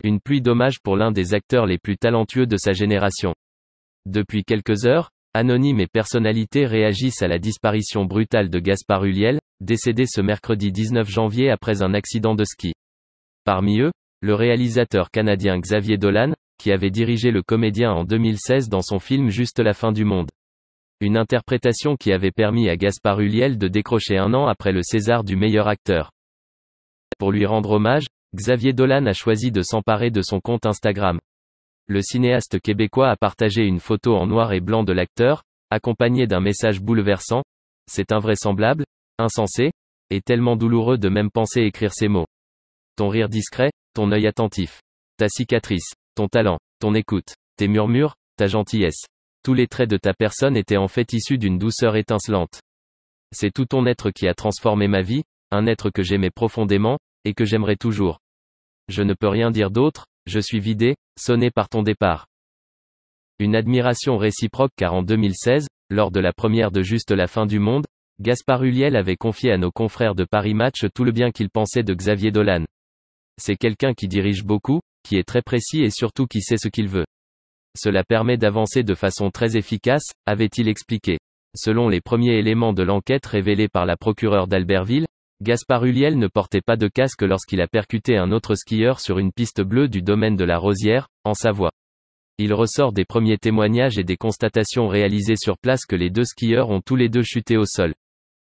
Une pluie d'hommages pour l'un des acteurs les plus talentueux de sa génération. Depuis quelques heures, anonymes et personnalités réagissent à la disparition brutale de Gaspard Ulliel, décédé ce mercredi 19 janvier après un accident de ski. Parmi eux, le réalisateur canadien Xavier Dolan, qui avait dirigé le comédien en 2016 dans son film Juste la fin du monde. Une interprétation qui avait permis à Gaspard Ulliel de décrocher un an après le César du meilleur acteur. Pour lui rendre hommage, Xavier Dolan a choisi de s'emparer de son compte Instagram. Le cinéaste québécois a partagé une photo en noir et blanc de l'acteur, accompagnée d'un message bouleversant. C'est invraisemblable, insensé, et tellement douloureux de même penser écrire ces mots. Ton rire discret, ton œil attentif. Ta cicatrice, ton talent, ton écoute, tes murmures, ta gentillesse. Tous les traits de ta personne étaient en fait issus d'une douceur étincelante. C'est tout ton être qui a transformé ma vie, un être que j'aimais profondément, et que j'aimerai toujours. Je ne peux rien dire d'autre, je suis vidé, sonné par ton départ. Une admiration réciproque car en 2016, lors de la première de Juste la fin du monde, Gaspard Ulliel avait confié à nos confrères de Paris Match tout le bien qu'il pensait de Xavier Dolan. C'est quelqu'un qui dirige beaucoup, qui est très précis et surtout qui sait ce qu'il veut. Cela permet d'avancer de façon très efficace, avait-il expliqué. Selon les premiers éléments de l'enquête révélés par la procureure d'Albertville, Gaspard Ulliel ne portait pas de casque lorsqu'il a percuté un autre skieur sur une piste bleue du domaine de la Rosière, en Savoie. Il ressort des premiers témoignages et des constatations réalisées sur place que les deux skieurs ont tous les deux chuté au sol.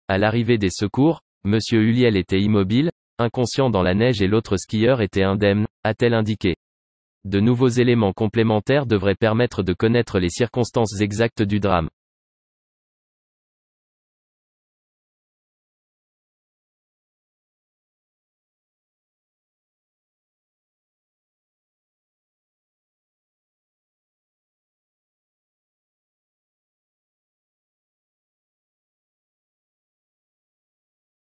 À l'arrivée des secours, Monsieur Ulliel était immobile, inconscient dans la neige et l'autre skieur était indemne, a-t-elle indiqué. De nouveaux éléments complémentaires devraient permettre de connaître les circonstances exactes du drame.